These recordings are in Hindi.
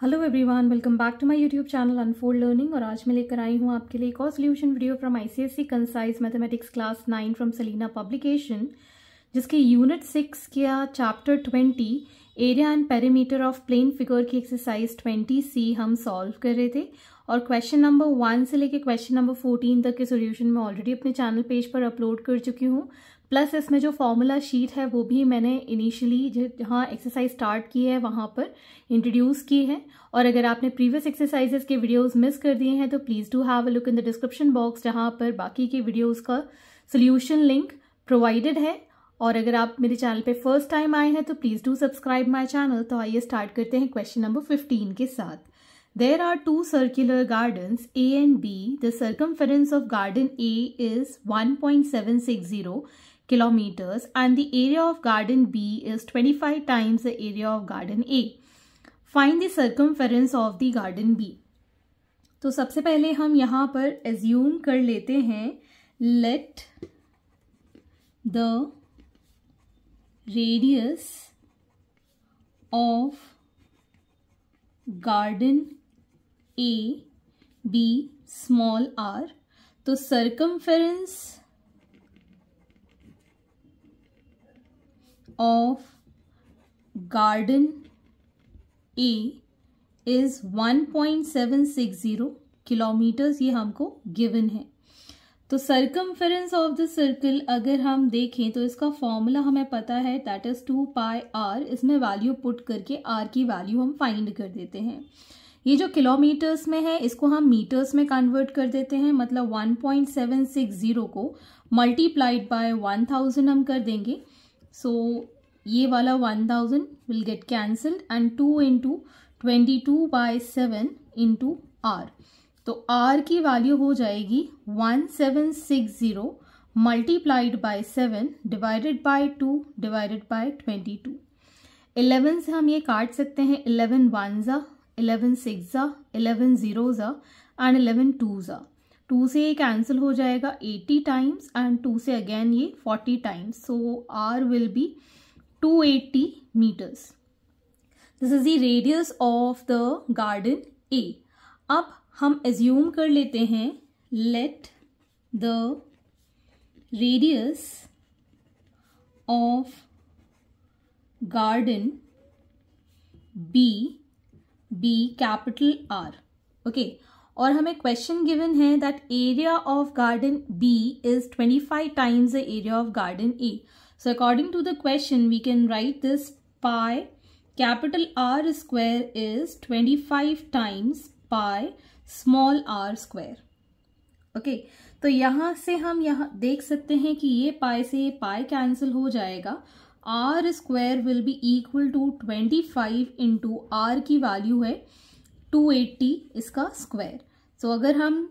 Hello everyone, welcome back to my YouTube channel unfold learning. और आज मैं लेकर आई हूँ आपके लिए एक और solution video from ICSE concise mathematics class 9 from Selina publication, जिसके यूनिट 6 का chapter 20 area and perimeter of plane figure की एक्सरसाइज 20C हम सॉल्व कर रहे थे। और क्वेश्चन नंबर 1 से लेकर क्वेश्चन नंबर 14 तक के सोल्यूशन मैं ऑलरेडी अपने चैनल पेज पर अपलोड कर चुकी हूँ। प्लस इसमें जो फॉर्मूला शीट है वो भी मैंने इनिशियली जहाँ एक्सरसाइज स्टार्ट की है वहाँ पर इंट्रोड्यूस की है। और अगर आपने प्रीवियस एक्सरसाइजेस के वीडियोस मिस कर दिए हैं तो please do have a look in the description box, जहाँ पर बाकी के वीडियोस का सोल्यूशन लिंक प्रोवाइडेड है। और अगर आप मेरे चैनल पे फर्स्ट टाइम आए हैं तो please do subscribe my channel. तो आइए स्टार्ट करते हैं क्वेश्चन नंबर 15 के साथ। There are two circular gardens A and B. The circumference of garden A is 1.760 kilometers and the area of garden B is 25 times the area of garden A. Find the circumference of the garden B. तो सबसे पहले हम यहाँ पर assume कर लेते हैं let the radius of garden A be small r। तो circumference of garden A is 1.760 kilometres, ये हमको गिवन है। तो सर्कमफेरेंस ऑफ द सर्कल अगर हम देखें तो इसका फॉर्मूला हमें पता है, दैट इज 2πr। इसमें वैल्यू पुट करके r की वैल्यू हम फाइंड कर देते हैं। ये जो किलोमीटर्स में है इसको हम मीटर्स में कन्वर्ट कर देते हैं, मतलब 1.760 को मल्टीप्लाइड बाय 1000 हम कर देंगे। सो ये वाला 1000 will get cancelled and 2 into 22/7 into r। तो r की वैल्यू हो जाएगी 1760 multiplied by 7 divided by 2 divided by 22। 11 से हम ये काट सकते हैं, 11 1 11 6 11 0 एंड 11 2 2 से ये कैंसिल हो जाएगा 80 टाइम्स एंड 2 से अगेन ये 40 times. So r will be 280 meters। This is the radius of the garden A। अब हम एज्यूम कर लेते हैं let the radius of garden B be capital R। Okay, और हमें क्वेश्चन गिवन है that area of garden B is 25 times the area of garden A। So according to the question we can write this pi capital R square is 25 times pi small r square. Okay, तो यहाँ से हम यहाँ देख सकते हैं कि ये पाई से ये पाई कैंसिल हो जाएगा। r square will be equal to 25 into r की वैल्यू है 280 इसका स्क्वायर। सो अगर हम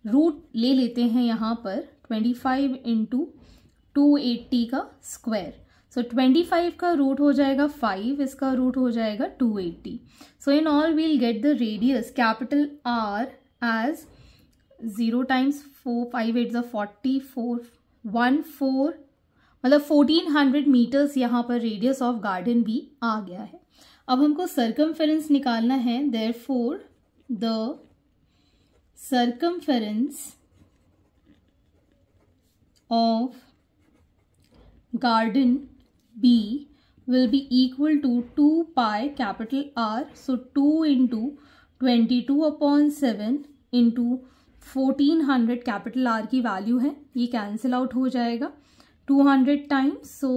रूट ले लेते हैं यहाँ पर 25 इंटू 280 का स्क्वायर, सो 25 का रूट हो जाएगा 5, इसका रूट हो जाएगा 280। So in all we'll get the radius capital R as 0 times 4 5 8 44 14, मतलब 1400 मीटर्स यहाँ पर रेडियस ऑफ गार्डन B आ गया है। अब हमको सर्कमफेरेंस निकालना है, therefore the circumference of garden B will be equal to 2 pi capital R। So 2 into 22/7 into 1400 capital R की वैल्यू है, ये कैंसिल आउट हो जाएगा 200 times. So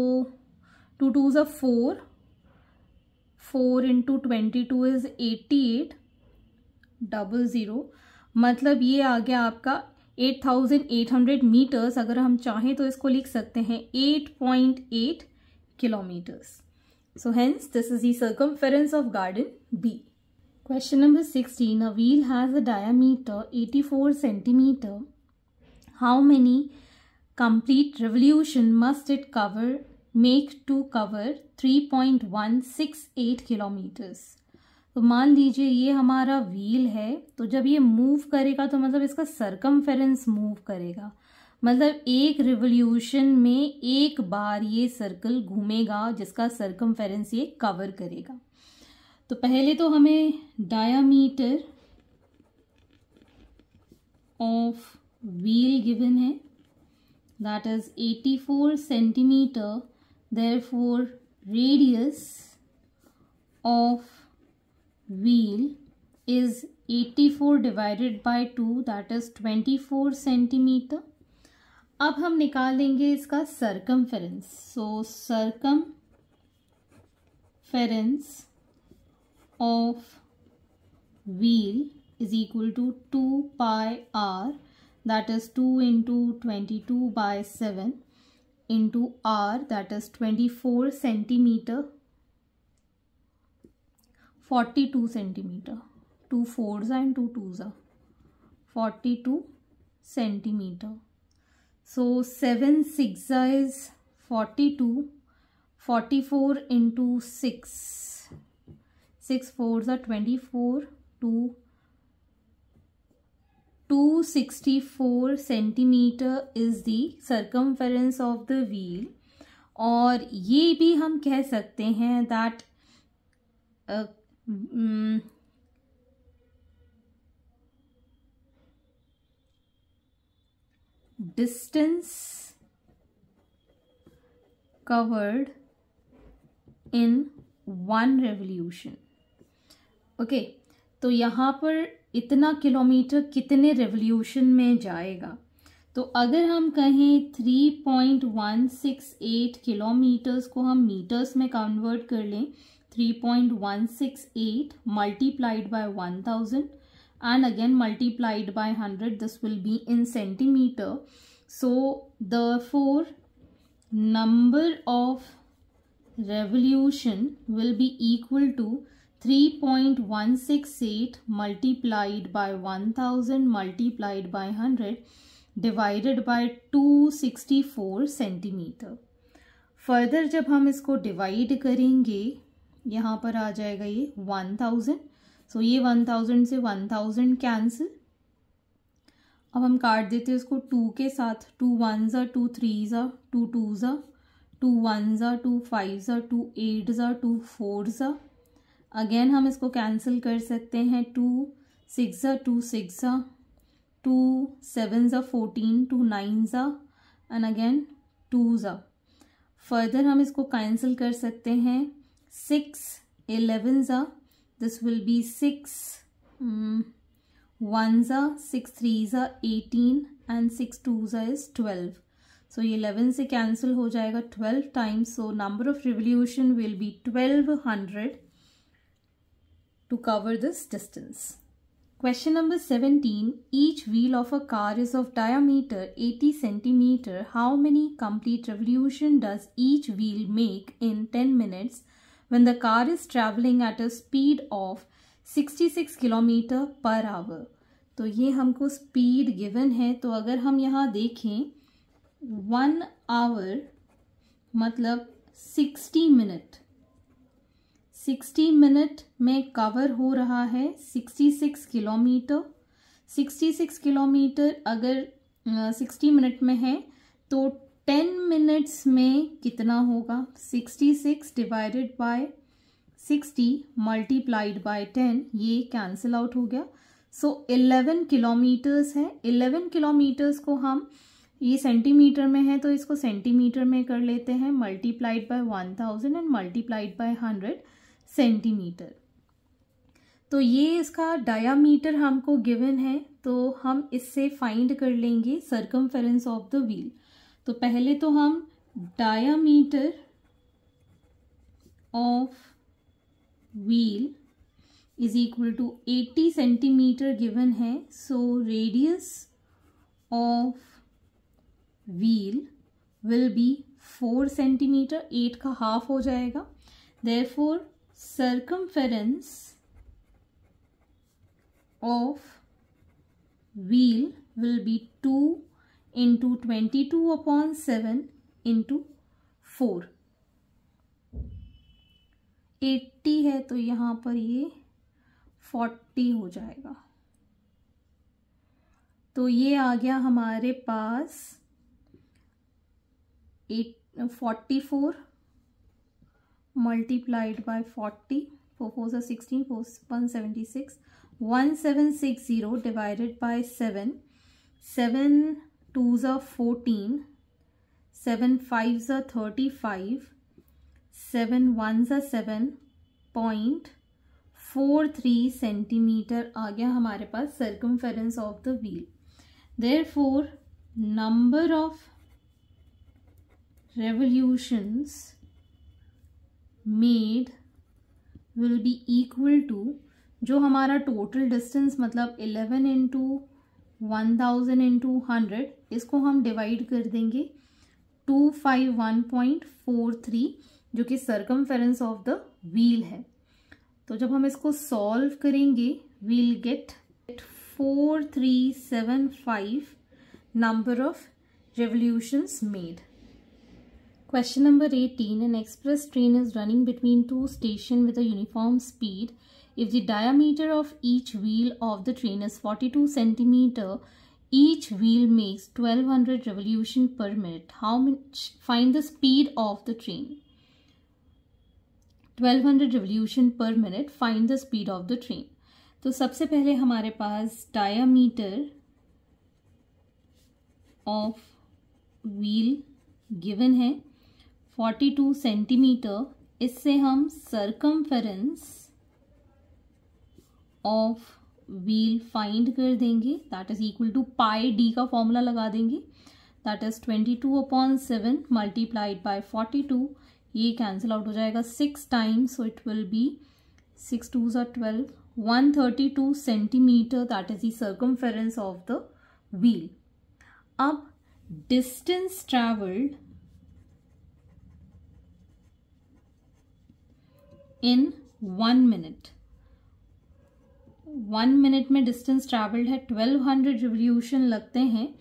2 2s are 4, 4 into 22 is 88 00, मतलब ये आ गया आपका 8800 मीटर्स। अगर हम चाहें तो इसको लिख सकते हैं 8.8 kilometers। So hence this is the circumference of garden B। Question number 16. A wheel has a diameter 84 centimeter. How many complete revolution must it make to cover 3.168 kilometers? तो मान लीजिए ये हमारा व्हील है, तो जब ये मूव करेगा तो मतलब इसका सर्कमफेरेंस मूव करेगा, मतलब एक रिवोल्यूशन में एक बार ये सर्कल घूमेगा जिसका सर्कमफेरेंस ये कवर करेगा। तो पहले तो हमें डायामीटर ऑफ व्हील गिवन है, that is 84 centimeter. Therefore radius of wheel is 84 divided by 2, that is 24 centimeter. अब हम निकालेंगे इसका circumference. So circumference of wheel is equal to 2 pi r, that is 2 into 22 by 7 into r, that is 24 centimeter, 42 centimeter, 2 4s and 2 2s are 42 centimeter. So 7 6 is 42, 44 into 6, 6 4s are 24, 264 centimeter is the circumference of the wheel. और ये भी हम कह सकते हैं that distance covered in one revolution. Okay, तो यहाँ पर इतना किलोमीटर कितने रेवोल्यूशन में जाएगा. तो अगर हम कहें 3.168 किलोमीटर्स को हम मीटर्स में कन्वर्ट कर लें, 3.168 multiplied by 1000 and again multiplied by 100, this will be in centimetre. So therefore number of revolution will be equal to 3.168 multiplied by 1000 multiplied by 100 divided by 264 centimetre. Further जब हम इसको डिवाइड करेंगे, यहाँ पर आ जाएगा ये 1000. सो ये 1000 से 1000 कैंसिल. अब हम काट देते हैं इसको 2 के साथ. 2 1s are 2 3s are 2 2s are 2 1s are 2 5s are 2 8s are 2 4s are. Again हम इसको कैंसिल कर सकते हैं. 2 6 2 6 2 7 14 2 9 एंड अगेन 2 फर्दर हम इसको कैंसिल कर सकते हैं. 6 11 this will be 6 1 6 3 18 and 6 2 is 12. सो ये 11 से कैंसिल हो जाएगा 12 times. So number of revolution will be 1200 to cover this distance. Question number 17. Each wheel of a car is of diameter 80 centimeter. How many complete revolution does each wheel make in 10 minutes when the car is traveling at a speed of 66 km per hour? तो ये हमको speed given है. तो अगर हम यहाँ देखें 1 hour मतलब 60 मिनट, 60 मिनट में कवर हो रहा है 66 किलोमीटर. 66 किलोमीटर अगर 60 मिनट में है तो 10 मिनट्स में कितना होगा. 66 डिवाइडेड बाय 60 मल्टीप्लाइड बाय 10, ये कैंसिल आउट हो गया. सो 11 किलोमीटर्स है. 11 किलोमीटर्स को हम, ये सेंटीमीटर में है तो इसको सेंटीमीटर में कर लेते हैं. Multiplied by 1000 and multiplied by 100 centimetre. तो ये इसका डायामीटर हमको गिवन है. तो हम इससे फाइंड कर लेंगे सर्कमफेरेंस ऑफ द व्हील. तो पहले तो हम diameter of wheel is equal to 80 centimetre given है. So radius of wheel will be 4 centimetre. 8 का हाफ हो जाएगा. Therefore circumference of wheel will be 2 into 22/7 into 4. 80 है तो यहाँ पर ये 40 हो जाएगा. तो ये आ गया हमारे पास 44 multiplied by 40, 4 4s are 16, 4 176, 1760 divided by 7, 7 2s are 14, 7 5s are 35, 7 1s are 7.43 centimetre आ गया हमारे पास circumference of the wheel. Therefore number of revolutions made will be equal to, जो हमारा टोटल डिस्टेंस मतलब 11 इंटू 1000 इंटू 100, इसको हम डिवाइड कर देंगे 251.43 जो कि सर्कमफेरेंस ऑफ द व्हील है. तो जब हम इसको सॉल्व करेंगे we'll get 4375 number of revolutions made. Question number 18. An express train is running between two stations with a uniform speed. If the diameter of each wheel of the train is 42 centimeter, each wheel makes 1200 revolution per minute. How much? Find the speed of the train. 1200 revolution per minute. Find the speed of the train. तो सबसे पहले हमारे पास diameter of wheel given है 42 सेंटीमीटर. इससे हम सर्कमफेरेंस ऑफ व्हील फाइंड कर देंगे. That is equal to pi D का फॉर्मूला लगा देंगे. That is 22/7 multiplied by 42. ये कैंसिल आउट हो जाएगा 6 times, so it will be 6 2s are 12, 132 centimetre. That is the circumference of the wheel. अब distance travelled in 1 minute. 1 minute में डिस्टेंस ट्रेवल्ड है 1200 रिवोल्यूशन लगते हैं.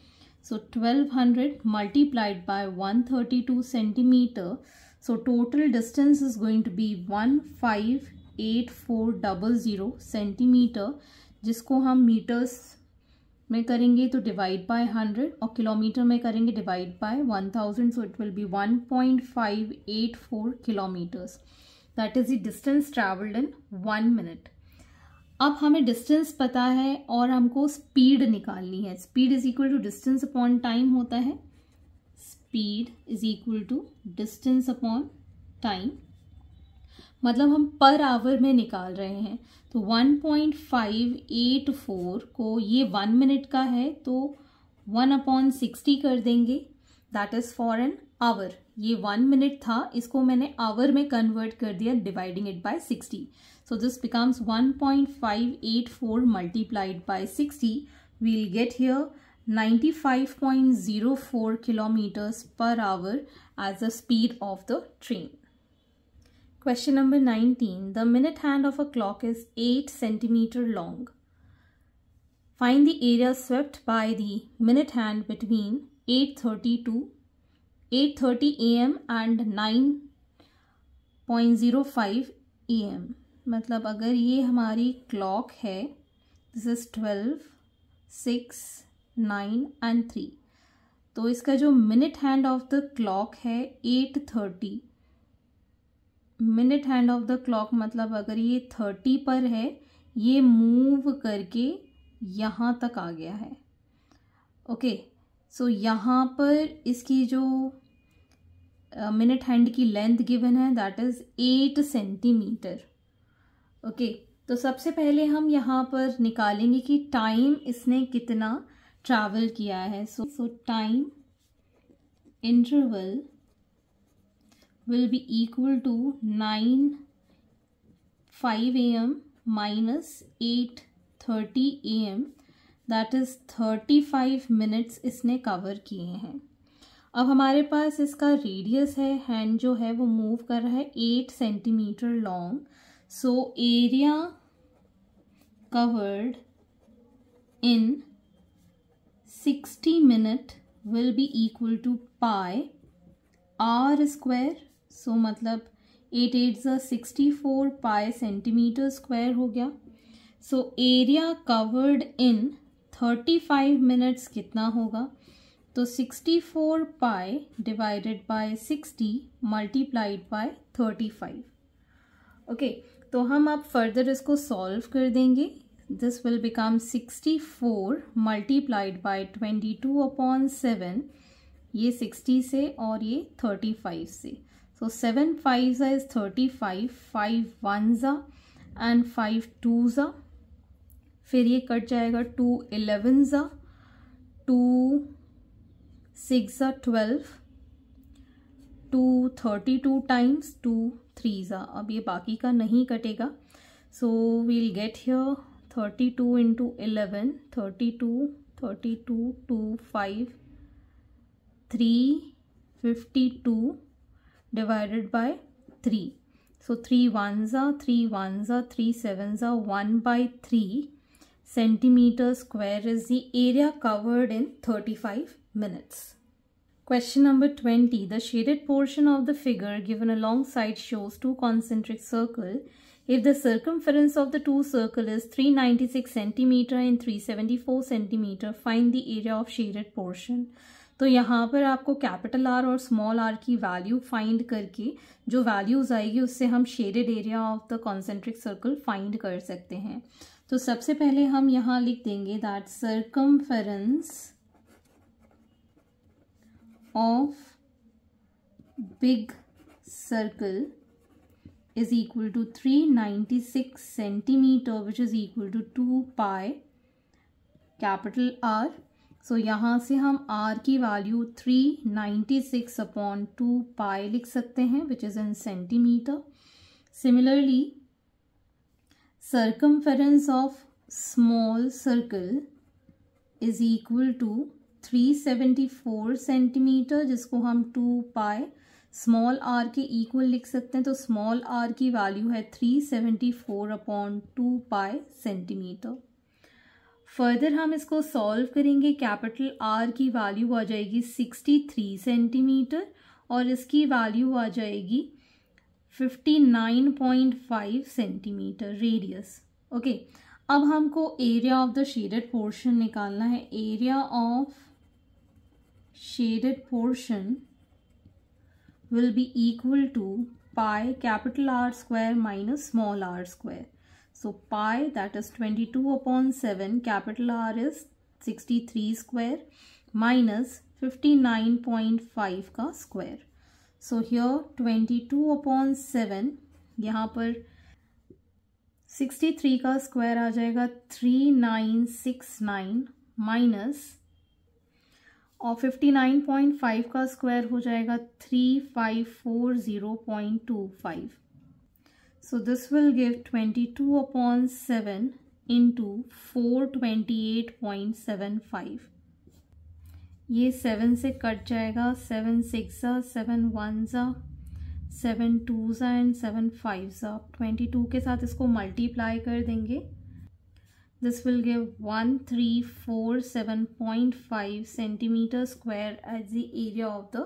So 1200 multiplied by 132 centimetre. So total distance is going to be 158400 centimetre, जिसको हम मीटर्स में करेंगे तो डिवाइड बाय 100 और किलोमीटर में करेंगे divide by 1000. So it will B 1.584 kilometres. That is the distance travelled in 1 minute. अब हमें डिस्टेंस पता है और हमको स्पीड निकालनी है. Speed is equal to distance upon time होता है. Speed is equal to distance upon time, मतलब हम पर आवर में निकाल रहे हैं. तो 1.584 को ये 1 मिनट का है तो 1/60 कर देंगे. That is for an hour. ये 1 मिनट था, इसको मैंने आवर में कन्वर्ट कर दिया dividing it by 60. So this becomes 1.584 multiplied by 60. We'll get here 95.04 kilometers per hour as the speed of the train. Question number 19. The minute hand of a clock is 8 centimeter long. Find the area swept by the minute hand between 8:30 am and 9:05 am. मतलब अगर ये हमारी क्लॉक है, दिस इज 12, 6, 9 and 3, तो इसका जो minute hand of the clock है 8:30. Minute hand of the clock मतलब अगर ये 30 पर है, ये मूव करके यहाँ तक आ गया है. ओके, सो यहाँ पर इसकी जो मिनट हैंड की लेंथ गिवन है दैट इज 8 सेंटीमीटर. ओके, तो सबसे पहले हम यहाँ पर निकालेंगे कि टाइम इसने कितना ट्रैवल किया है. सो time interval will be equal to 9:05 am minus 8:30 am. That is 35 minutes इसने कवर किए हैं. अब हमारे पास इसका रेडियस है, हैंड जो है वो मूव कर रहा है 8 centimetre long. So area covered in 60 minute will be equal to pi r square. सो मतलब 8 8s 64 पाई सेंटीमीटर स्क्वायर हो गया. So area covered in 35 minutes कितना होगा? तो 64 पाई divided by 60 multiplied by 35. Okay, तो हम अब फर्दर इसको सॉल्व कर देंगे। This will become 64 multiplied by 22/7, ये 60 से और ये 35 से। सो 7 5s is 35, 5 1s and 5 2s, फिर ये कट जाएगा 2 11s, 2 6 12, 2 32 टाइम्स 2 3s। अब ये बाकी का नहीं कटेगा, so we'll get here 32 into 11, 32 32 2 5 3 52 divided by 3. So 3 1s are 3 1s are 3 7s are 1/3 centimeter square is the area covered in 35 minutes. Question number 20. The shaded portion of the figure given alongside shows two concentric circles. If the circumference of the two circles is 396 centimeter and 374 centimeter, find the area of shaded portion. तो यहाँ पर आपको कैपिटल आर और स्मॉल आर की वैल्यू फाइंड करके जो वैल्यूज आएगी उससे हम shaded area of the concentric circle find कर सकते हैं। तो सबसे पहले हम यहाँ लिख देंगे that circumference of big circle is equal to 396 centimeter, which is equal to 2 pi capital R. So यहाँ से हम R की वैल्यू 396/2 pi लिख सकते हैं, which is in centimeter. Similarly, circumference of small circle is equal to 374 centimeter, जिसको हम 2 pi स्मॉल आर के इक्वल लिख सकते हैं। तो स्मॉल आर की वैल्यू है 374/2 पाई सेंटीमीटर। फर्दर हम इसको सॉल्व करेंगे। कैपिटल आर की वैल्यू आ जाएगी 63 सेंटीमीटर और इसकी वैल्यू आ जाएगी 59.5 सेंटीमीटर रेडियस। ओके, अब हमको area of the shaded portion निकालना है। Area of shaded portion will be equal to pi capital R square minus small r square. So pi, that is 22/7, capital R is 63 square minus 59.5 का square. So here 22/7, यहाँ पर 63 का square आ जाएगा 3969 माइनस और 59.5 का स्क्वायर हो जाएगा 3540.25. So this will give 22/7 into 428.75. ये 7 से कट जाएगा, 7 6 7 1 7 2 एंड 7 5 22 के साथ इसको मल्टीप्लाई कर देंगे। This will give 1347.5 centimeter square as the area of the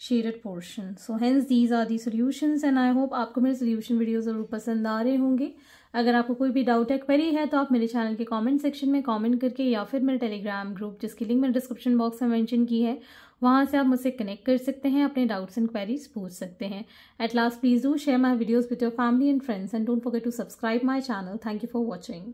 shaded portion. So hence these are the solutions and I hope आपको मेरे solution वीडियो ज़रूर पसंद आ रहे होंगे। अगर आपको कोई भी डाउट है, क्वेरी है, तो आप मेरे चैनल के कमेंट सेक्शन में कमेंट करके या फिर मेरे टेलीग्राम ग्रुप, जिसकी लिंक मैंने डिस्क्रिप्शन बॉक्स में मेंशन की है, वहाँ से आप मुझसे कनेक्ट कर सकते हैं, अपने डाउट्स एंड क्वेरीज पूछ सकते हैं। At last, please do share my videos with your family and friends and don't forget to subscribe my channel. Thank you for watching.